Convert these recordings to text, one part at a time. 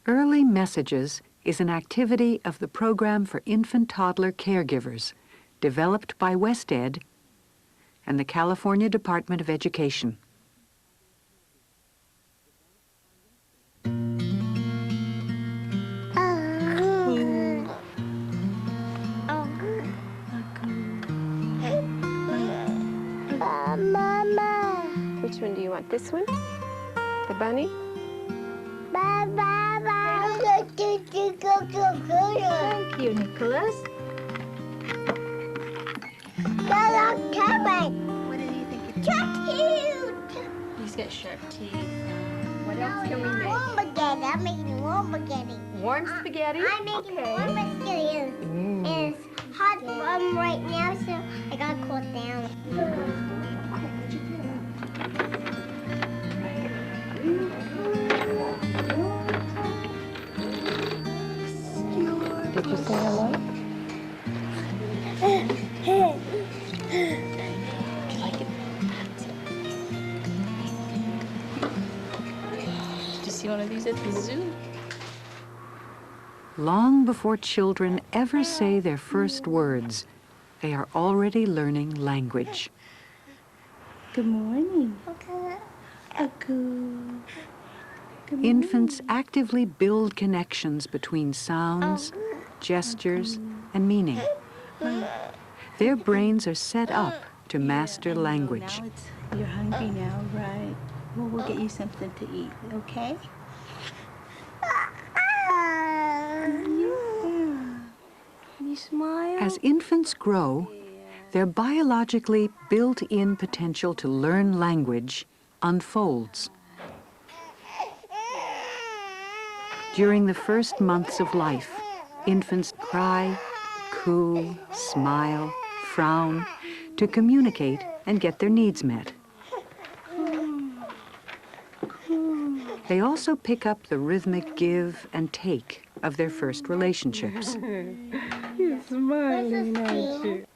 Early Messages is an activity of the Program for Infant-Toddler Caregivers, developed by WestEd and the California Department of Education. Mama. Which one do you want? This one? The bunny? Thank you, Nicholas. What do you think? He's got sharp teeth. What else can we make? Warm spaghetti. I'm making warm spaghetti. Warm spaghetti? I'm making warm spaghetti. And it's hot right now, so I gotta cool it down. Did you say hello? Do you like it? Did you see one of these at the zoo? Long before children ever say their first words, they are already learning language. Good morning. Infants actively build connections between sounds, gestures, and meaning. Their brains are set up to master language. Now you're hungry now, right? Well, we'll get you something to eat, okay? You smile? As infants grow, their biologically built-in potential to learn language unfolds. During the first months of life, infants cry, coo, smile, frown to communicate and get their needs met. They also pick up the rhythmic give and take of their first relationships. You're smiling, aren't you?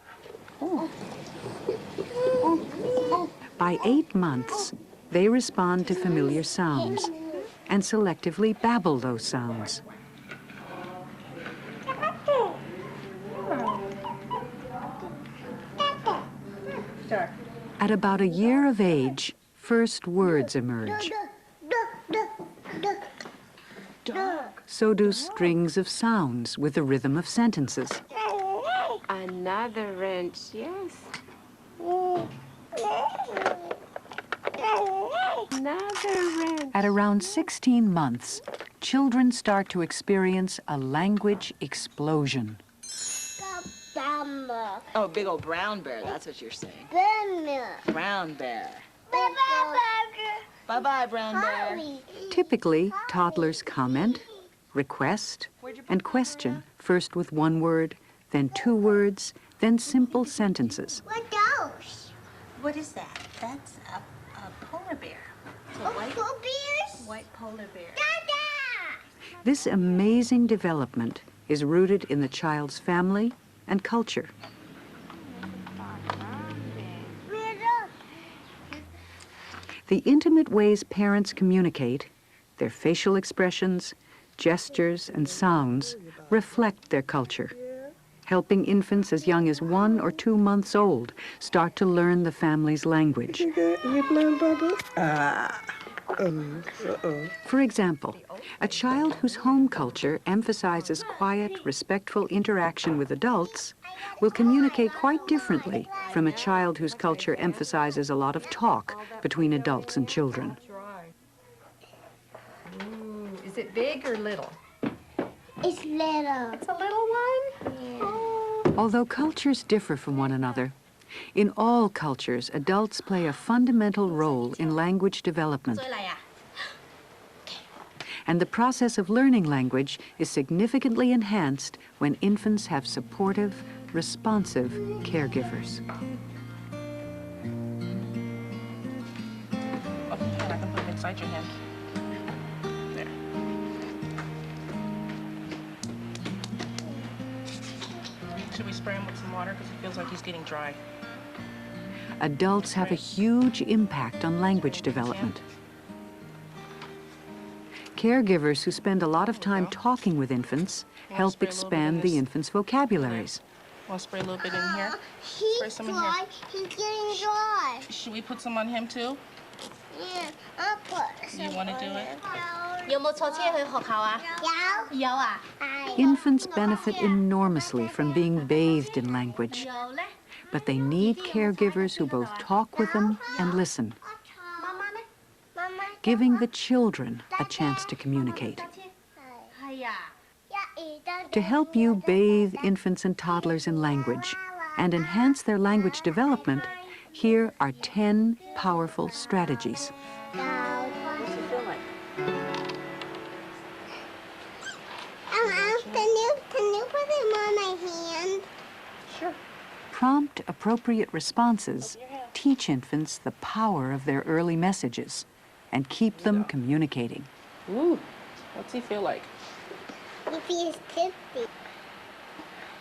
By 8 months, they respond to familiar sounds and selectively babble those sounds. At about a year of age, first words emerge. So do strings of sounds with the rhythm of sentences. Another wrench, yes. Another wrench. At around 16 months, children start to experience a language explosion. Oh, big old brown bear, that's what you're saying. Brown bear. Bye-bye, brown bear. Typically, toddlers comment, request, and question, first with one word, then 2 words, then simple sentences. What those? What is that? That's a polar bear. It's a white polar bear. Dada! This amazing development is rooted in the child's family and culture. The intimate ways parents communicate, their facial expressions, gestures, and sounds reflect their culture, helping infants as young as 1 or 2 months old start to learn the family's language. For example, a child whose home culture emphasizes quiet, respectful interaction with adults will communicate quite differently from a child whose culture emphasizes a lot of talk between adults and children. Ooh, is it big or little? It's little. It's a little one? Yeah. Although cultures differ from one another, in all cultures, adults play a fundamental role in language development. And the process of learning language is significantly enhanced when infants have supportive, responsive caregivers. Open your hand, I can put them inside your hand. There. Should we spray him with some water? Because he feels like he's getting dry. Adults have a huge impact on language development. Caregivers who spend a lot of time talking with infants help expand the infants' vocabularies. Want to spray a little bit in here? Spray some in here. He's getting dry. Should we put some on him too? Yeah, I'll put some. You want to do it? 有冇坐車去學校啊？有啊。 Infants benefit enormously from being bathed in language, 有咧。 but they need caregivers who both talk with them and listen, 媽媽咧？ giving the children a chance to communicate. 係啊。 To help you bathe infants and toddlers in language and enhance their language development, here are 10 powerful strategies. Can you put them on my hand? Sure. Prompt appropriate responses teach infants the power of their early messages and keep them communicating. Ooh, what's he feel like? He feels tipsy.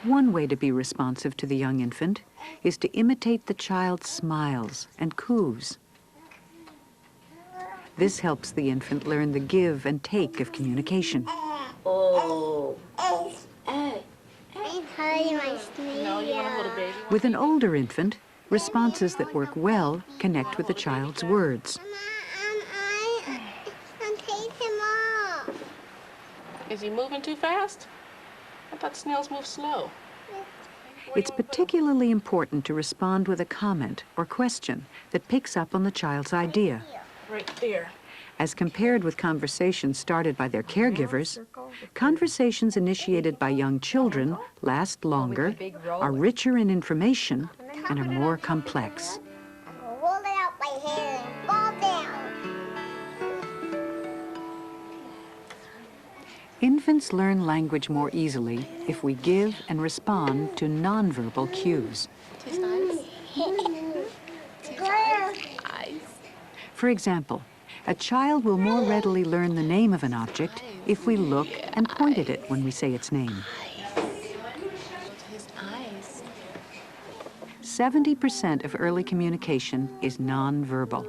One way to be responsive to the young infant is to imitate the child's smiles and coos. This helps the infant learn the give and take of communication. Oh. I'm hurting my sneeze. No, you want to hold a baby? With an older infant, responses that work well connect with the child's words. I'm taking him off. Is he moving too fast? I thought snails move slow. It's particularly important to respond with a comment or question that picks up on the child's idea. Right there. As compared with conversations started by their caregivers, conversations initiated by young children last longer, are richer in information, and are more complex. Roll it out my hand. Fall down. Infants learn language more easily if we give and respond to nonverbal cues. For example, a child will more readily learn the name of an object if we look and point at it when we say its name. 70% of early communication is nonverbal.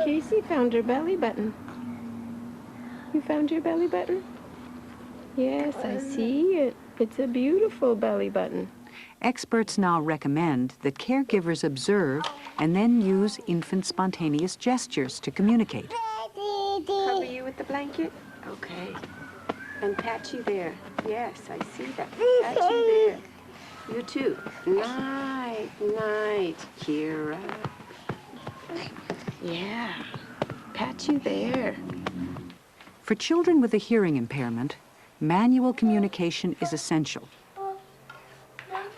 Casey found her belly button. You found your belly button? Yes, I see it. It's a beautiful belly button. Experts now recommend that caregivers observe and then use infant spontaneous gestures to communicate. Cover you with the blanket? Okay. And pat you there. Yes, I see that. Pat you there. You too. Night, night, Kira. Yeah. Pat you there. For children with a hearing impairment, manual communication is essential.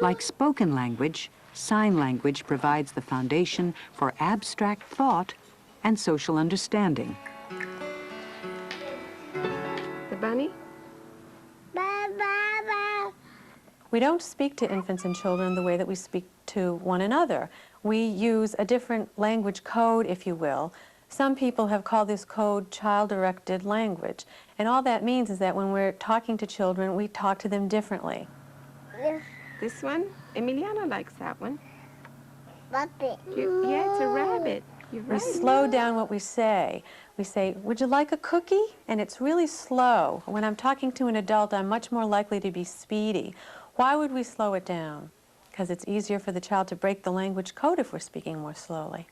Like spoken language, sign language provides the foundation for abstract thought and social understanding. The bunny? We don't speak to infants and children the way that we speak to one another. We use a different language code, if you will. Some people have called this code child-directed language. And all that means is that when we're talking to children, we talk to them differently. This one? Emiliano likes that one. Rabbit. Yeah, it's a rabbit. You're We right. slow down what we say. We say, would you like a cookie? And it's really slow. When I'm talking to an adult, I'm much more likely to be speedy. Why would we slow it down? Because it's easier for the child to break the language code if we're speaking more slowly.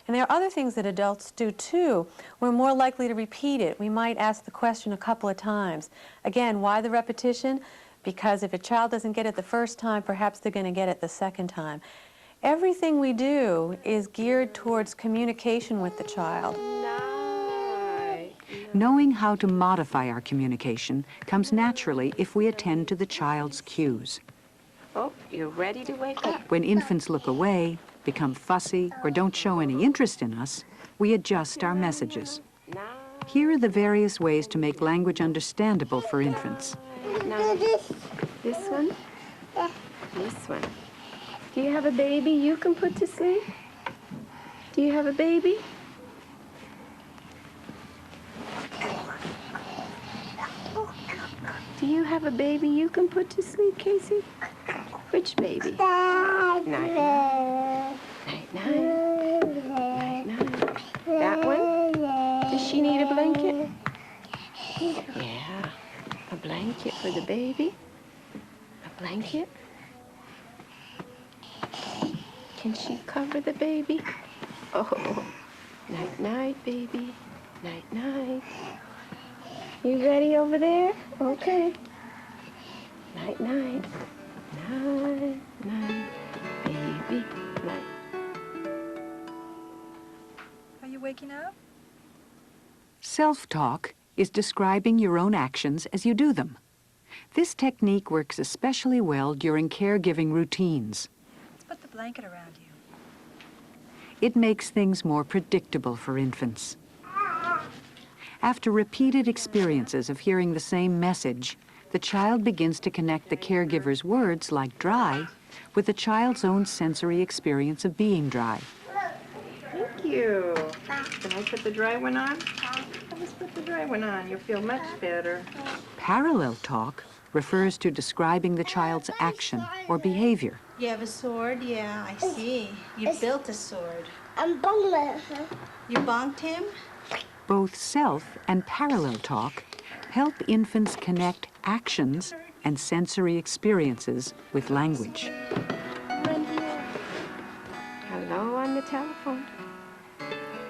And there are other things that adults do too. We're more likely to repeat it. We might ask the question a couple of times. Again, why the repetition? Because if a child doesn't get it the first time, perhaps they're going to get it the second time. Everything we do is geared towards communication with the child. Knowing how to modify our communication comes naturally if we attend to the child's cues. Oh, you're ready to wake up. When infants look away, become fussy, or don't show any interest in us, we adjust our messages. Here are the various ways to make language understandable for infants. Now, this one? This one. Do you have a baby you can put to sleep? Do you have a baby? Do you have a baby you can put to sleep, Casey? Which baby? Night. Night, night. Night, night. That one? Does she need a blanket? Yeah. A blanket for the baby. A blanket. Can she cover the baby? Oh. Night, night, baby. Night, night. You ready over there? Okay. Night, night. Night, night, baby. Night. Are you waking up? Self-talk is describing your own actions as you do them. This technique works especially well during caregiving routines. Let's put the blanket around you. It makes things more predictable for infants. After repeated experiences of hearing the same message, the child begins to connect the caregiver's words, like dry, with the child's own sensory experience of being dry. Thank you. Can I put the dry one on? Let's put the dry one on. You'll feel much better. Parallel talk refers to describing the child's action or behavior. You have a sword? Yeah, I see. You built a sword. I'm bungling. You bonked him? Both self and parallel talk help infants connect actions and sensory experiences with language. Hello on the telephone.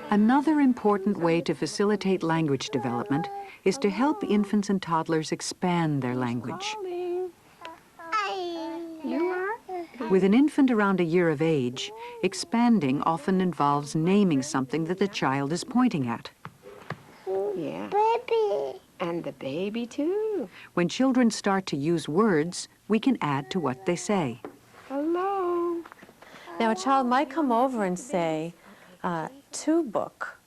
Another important way to facilitate language development is to help infants and toddlers expand their language. You are? With an infant around a year of age, expanding often involves naming something that the child is pointing at. Yeah. Baby. And the baby, too. When children start to use words, we can add to what they say. Hello. Now, a child might come over and say, "to book."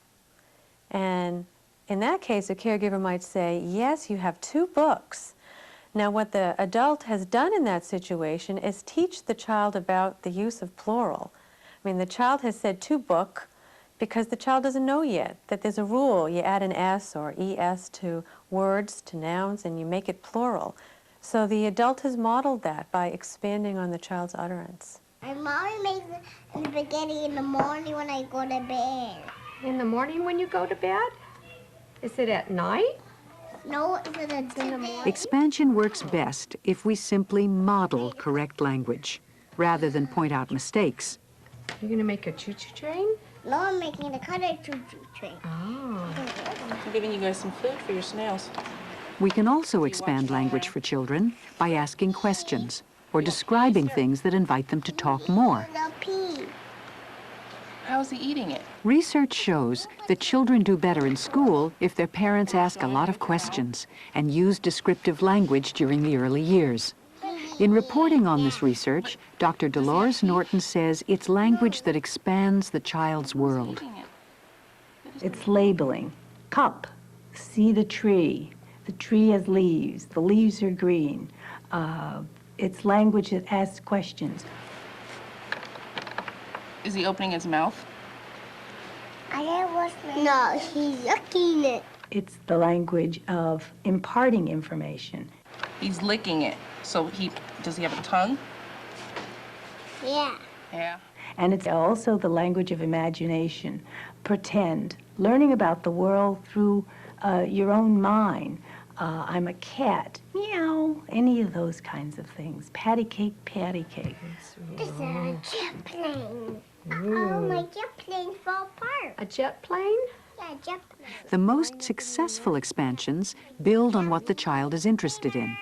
And in that case, a caregiver might say, "Yes, you have 2 books." Now, what the adult has done in that situation is teach the child about the use of plural. I mean, the child has said "to book" because the child doesn't know yet that there's a rule. You add an S or ES to words, to nouns, and you make it plural. So the adult has modeled that by expanding on the child's utterance. My mommy makes the spaghetti in the morning when I go to bed. In the morning when you go to bed? Is it at night? No, it's in the morning. Expansion works best if we simply model correct language, rather than point out mistakes. You're going to make a choo-choo train? No, I'm making the cutter choo-choo train. Oh. I'm giving you guys some food for your snails. We can also expand language for children by asking questions or describing things that invite them to talk more. The pea. How's he eating it? Research shows that children do better in school if their parents ask a lot of questions and use descriptive language during the early years. In reporting on this research, Dr. Dolores Norton says it's language that expands the child's world. Eating it. It's labeling. Cup, see the tree. The tree has leaves. The leaves are green. It's language that asks questions. Is he opening his mouth? No, he's yucking it. It's the language of imparting information. He's licking it. So does he have a tongue? Yeah. Yeah. And it's also the language of imagination. Pretend. Learning about the world through your own mind. I'm a cat. Meow. Any of those kinds of things. Patty cake, patty cake. This is a jet plane. Oh, my jet plane fell apart. A jet plane? Yeah, jet plane. The most successful expansions build on what the child is interested in.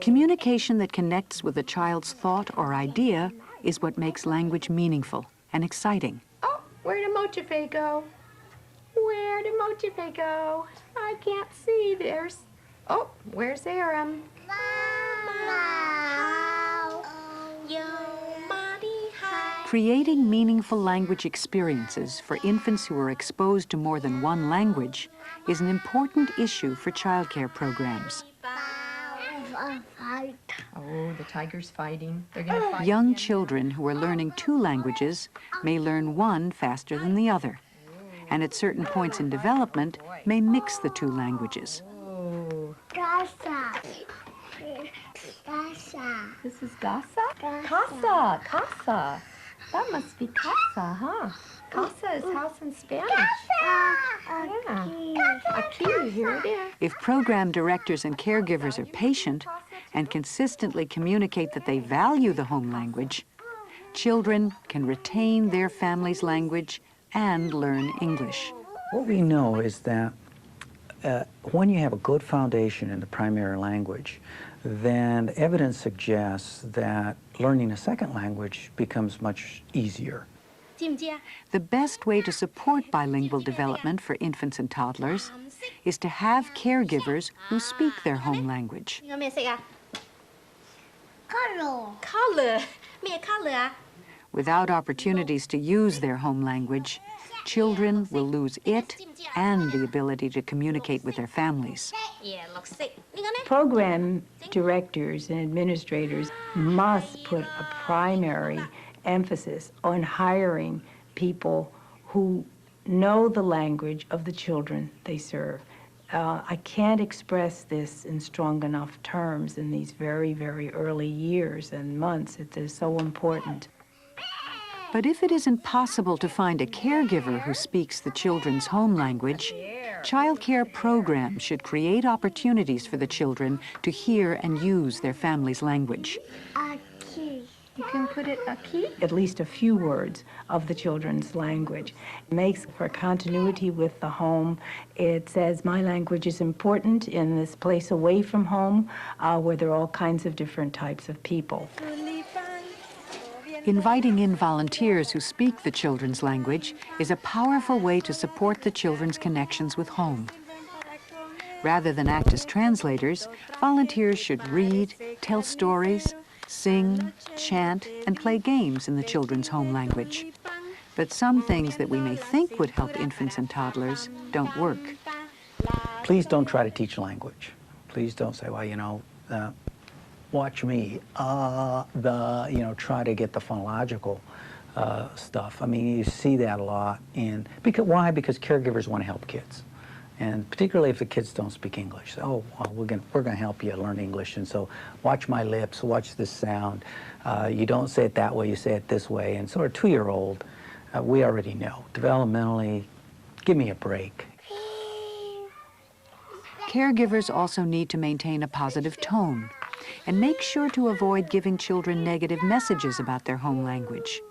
Communication that connects with a child's thought or idea is what makes language meaningful and exciting. Oh, where did Mochife go? Where did Mochife go? I can't see. Oh, where's Aram? Creating meaningful language experiences for infants who are exposed to more than one language is an important issue for childcare programs. Oh, the tiger's fighting. They're going to fight. Young children who are learning 2 languages may learn one faster than the other, and at certain points in development may mix the 2 languages. Casa. Casa. This is Gasa? Casa. That must be Casa, huh? Casa is house in Spanish. Yeah. Aquí, here it is. If program directors and caregivers are patient and consistently communicate that they value the home language, children can retain their family's language and learn English. What we know is that when you have a good foundation in the primary language, then evidence suggests that learning a second language becomes much easier. The best way to support bilingual development for infants and toddlers is to have caregivers who speak their home language. Without opportunities to use their home language, children will lose it and the ability to communicate with their families. Program directors and administrators must put a primary emphasis on hiring people who know the language of the children they serve. I can't express this in strong enough terms in these very, very early years and months. It is so important. But if it isn't possible to find a caregiver who speaks the children's home language, child care programs should create opportunities for the children to hear and use their family's language. You can put it aquí. At least a few words of the children's language. It makes for continuity with the home. It says my language is important in this place away from home where there are all kinds of different types of people. Inviting in volunteers who speak the children's language is a powerful way to support the children's connections with home. Rather than act as translators, volunteers should read, tell stories, sing, chant, and play games in the children's home language. But some things that we may think would help infants and toddlers don't work. Please don't try to teach language. Please don't say, well, watch me, try to get the phonological stuff. I mean, you see that a lot. Why? Because caregivers want to help kids. And particularly if the kids don't speak English. Oh, well, we're gonna help you learn English, and so watch my lips, watch this sound. You don't say it that way, you say it this way. And so a 2-year-old, we already know. Developmentally, give me a break. Caregivers also need to maintain a positive tone and make sure to avoid giving children negative messages about their home language.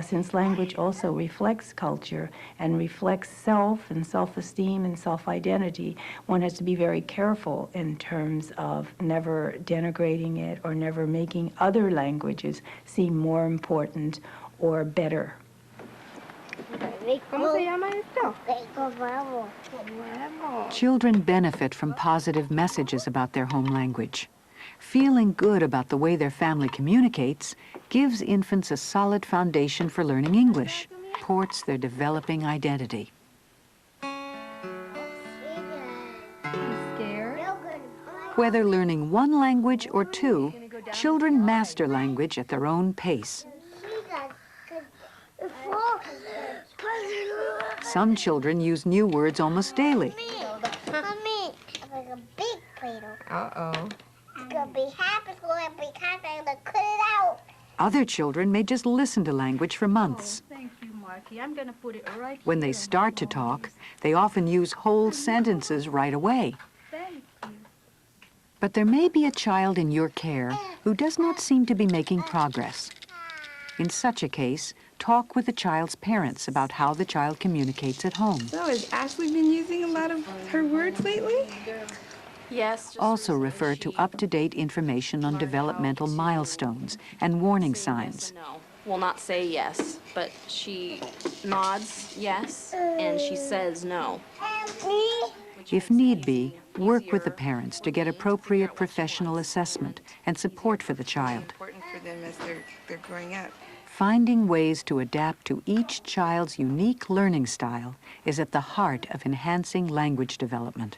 Since language also reflects culture and reflects self and self-esteem and self-identity, one has to be very careful in terms of never denigrating it or never making other languages seem more important or better. Children benefit from positive messages about their home language. Feeling good about the way their family communicates gives infants a solid foundation for learning English, supports their developing identity. Whether learning one language or two, children master language at their own pace. Some children use new words almost daily. Mommy, like a big Play-Doh. Uh-oh. It's gonna be happy, it's gonna be kind of gonna cut it out. Other children may just listen to language for months. Thank you, Marky. I'm gonna put it right When they start to talk, they often use whole sentences right away. Thank you. But there may be a child in your care who does not seem to be making progress. In such a case, talk with the child's parents about how the child communicates at home. So has Ashley been using a lot of her words lately? Yes. Also refer to up-to-date information on developmental milestones and warning signs. No, will not say yes, but she nods yes, and she says no. If need be, work with the parents to get appropriate professional assessment and support for the child. Important for them as they're growing up. Finding ways to adapt to each child's unique learning style is at the heart of enhancing language development.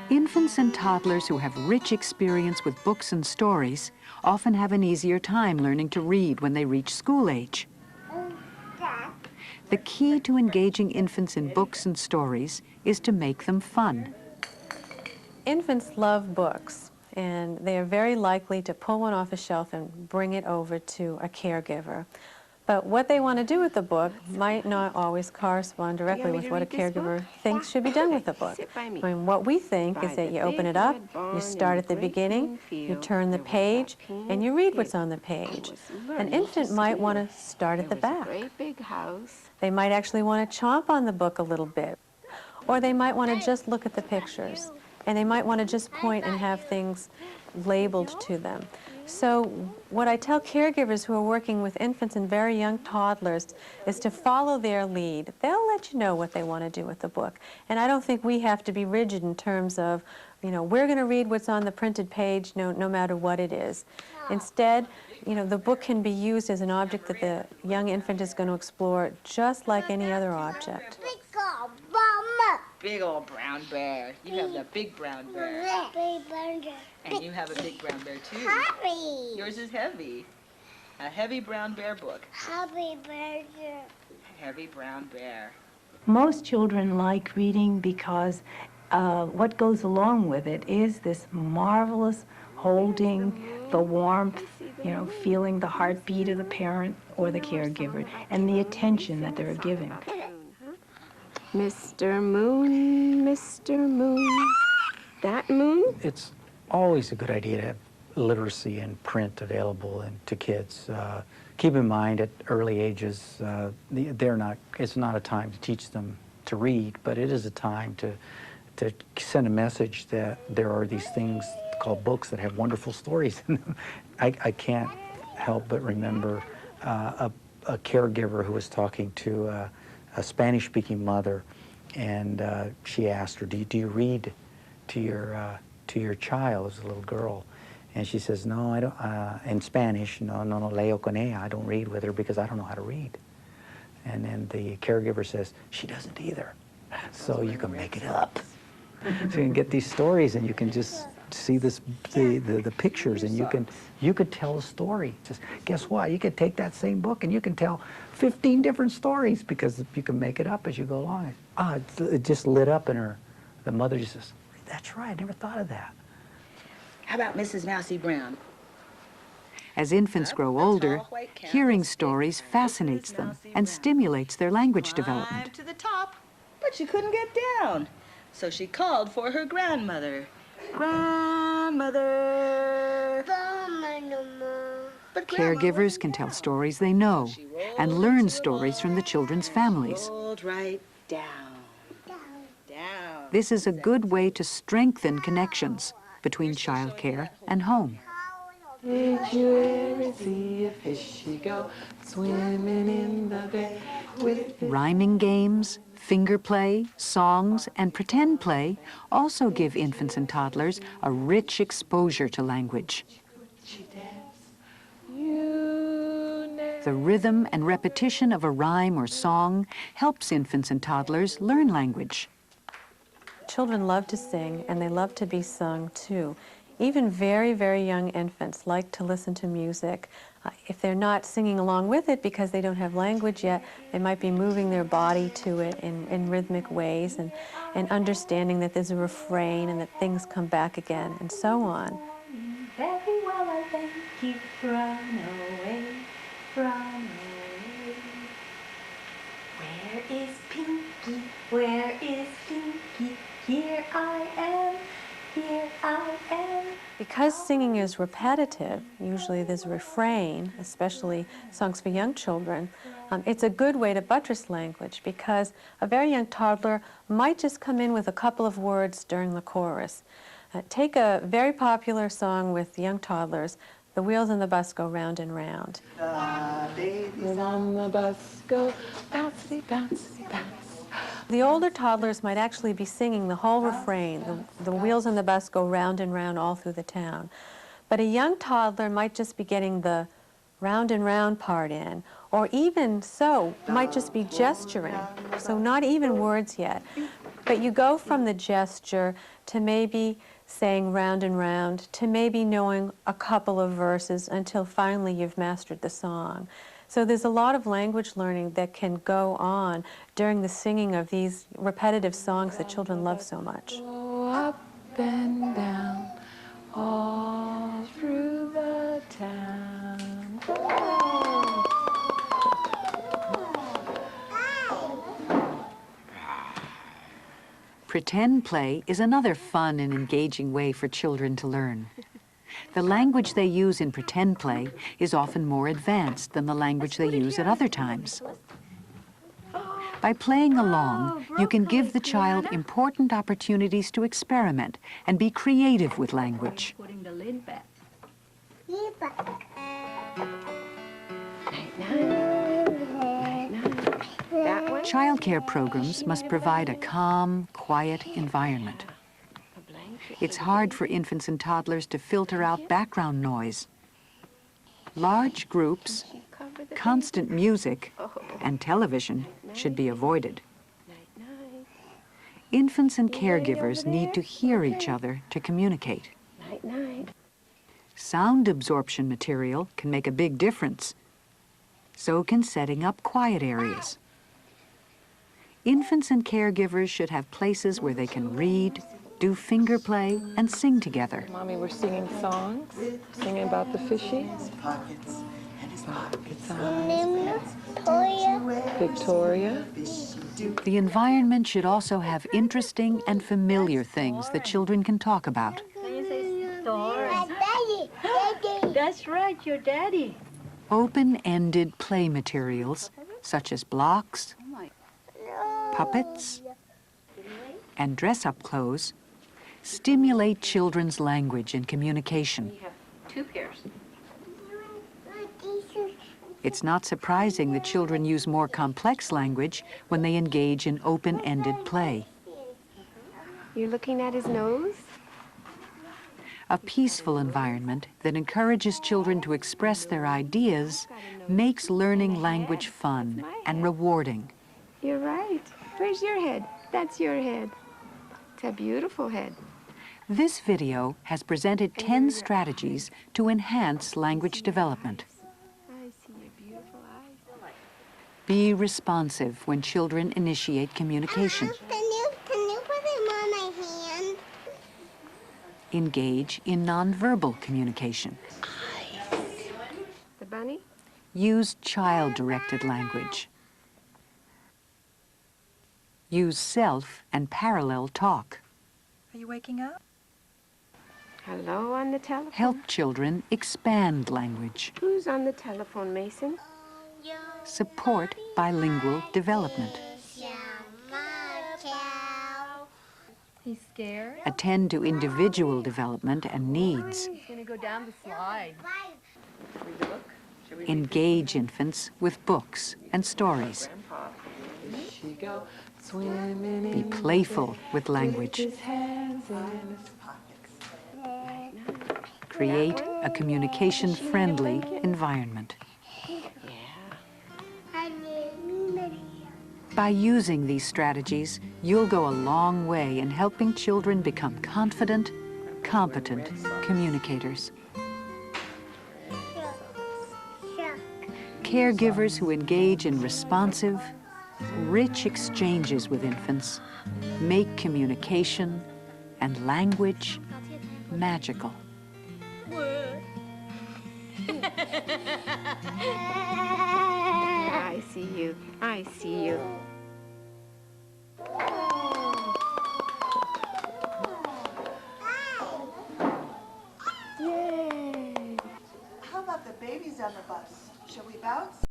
Infants and toddlers who have rich experience with books and stories often have an easier time learning to read when they reach school age. The key to engaging infants in books and stories is to make them fun. Infants love books. and they are very likely to pull one off a shelf and bring it over to a caregiver. But what they want to do with the book might not always correspond directly with what a caregiver thinks should be done with the book. I mean, what we think is that you open it up, you start at the beginning, you turn the page, and you read what's on the page. An infant might want to start at the back. They might actually want to chomp on the book a little bit. Or they might want to just look at the pictures. And they might want to just point and have things labeled to them. So what I tell caregivers who are working with infants and very young toddlers is to follow their lead. They'll let you know what they want to do with the book. And I don't think we have to be rigid in terms of, you know, we're going to read what's on the printed page no matter what it is. Instead, you know, the book can be used as an object that the young infant is going to explore just like any other object. Big old brown bear. You have the big brown bear. And you have a big brown bear too. Heavy. Yours is heavy. A heavy brown bear book. Heavy burger. Heavy brown bear. Most children like reading because what goes along with it is this marvelous holding, the warmth, you know, feeling the heartbeat of the parent or the caregiver, and the attention that they're giving. Mr. Moon, Mr. Moon. That moon? It's always a good idea to have literacy and print available to kids. Keep in mind at early ages, it's not a time to teach them to read, but it is a time to send a message that there are these things called books that have wonderful stories in them. I can't help but remember a caregiver who was talking to a Spanish-speaking mother, and she asked her, do you read to your child as a little girl? And she says, no, I don't, in Spanish, no leo con ella, I don't read with her because I don't know how to read. And then the caregiver says, she doesn't either. So you can make it up. So you can get these stories and you can just see the pictures, and you could tell a story. Just guess what? You could take that same book and you can tell 15 different stories because you can make it up as you go along. It just lit up in her. The mother just says, that's right, I never thought of that. How about Mrs. Mousy Brown? As infants grow older, hearing stories fascinates them and stimulates their language development. To the top, but she couldn't get down. So she called for her grandmother. Grandmother. But Caregivers can tell stories they know and learn stories from the children's families. rolled right down. Down. This is a good way to strengthen connections between childcare and home. Did you ever see a fishy go swimming in the bay with Rhyming games, finger play, songs, and pretend play also give infants and toddlers a rich exposure to language. The rhythm and repetition of a rhyme or song helps infants and toddlers learn language. Children love to sing, and they love to be sung too. Even very, very young infants like to listen to music. If they're not singing along with it because they don't have language yet, they might be moving their body to it in rhythmic ways and understanding that there's a refrain and that things come back again and so on. Very well, I thank you. Run away, run away. Where is Pinky? Where is Pinky? Here I am. Here I am. Because singing is repetitive, usually there's a refrain, especially songs for young children, it's a good way to buttress language because a very young toddler might just come in with a couple of words during the chorus. Take a very popular song with young toddlers, The Wheels on the Bus Go Round and Round. the babies on the bus go bouncy, bouncy, bouncy. The older toddlers might actually be singing the whole refrain, the wheels on the bus go round and round all through the town. But a young toddler might just be getting the round and round part in, or even so, might just be gesturing, so not even words yet. But you go from the gesture to maybe saying round and round, to maybe knowing a couple of verses until finally you've mastered the song. So there's a lot of language learning that can go on during the singing of these repetitive songs that children love so much. Up and down, all through the town. Pretend play is another fun and engaging way for children to learn. The language they use in pretend play is often more advanced than the language they use at other times. By playing along, you can give the child important opportunities to experiment and be creative with language. Putting the lid back. That one? Childcare programs must provide a calm, quiet environment. It's hard for infants and toddlers to filter out background noise. Large groups, constant music, and television should be avoided. Infants and caregivers need to hear each other to communicate. Sound absorption material can make a big difference. So can setting up quiet areas. Infants and caregivers should have places where they can read, do finger play, and sing together. Mommy, we're singing songs, singing about the fishy. Victoria. The environment should also have interesting and familiar things that children can talk about. Can you say story? That's right, your daddy. Open-ended play materials, such as blocks, puppets, and dress-up clothes, stimulate children's language and communication. You have 2 pairs. It's not surprising that children use more complex language when they engage in open-ended play. You're looking at his nose? A peaceful environment that encourages children to express their ideas makes learning language fun and rewarding. You're right. Where's your head? That's your head. It's a beautiful head. This video has presented 10 strategies to enhance language development. I see your beautiful eyes. Be responsive when children initiate communication. Can you put him on my hand? Engage in nonverbal communication. The bunny? Use child-directed language. Use self and parallel talk. Are you waking up? Hello on the telephone. Help children expand language. Who's on the telephone, Mason? Support bilingual development. He's scared. Attend to individual development and needs. He's going to go down the slide. Read the book? Should we read Engage infants with books and stories. Grandpa? Here she go, swimming Be in playful with language. his hands in his pockets. Create a communication-friendly environment. By using these strategies, you'll go a long way in helping children become confident, competent communicators. Caregivers who engage in responsive, rich exchanges with infants make communication and language magical. I see you. I see you. Yay! How about the babies on the bus? Shall we bounce?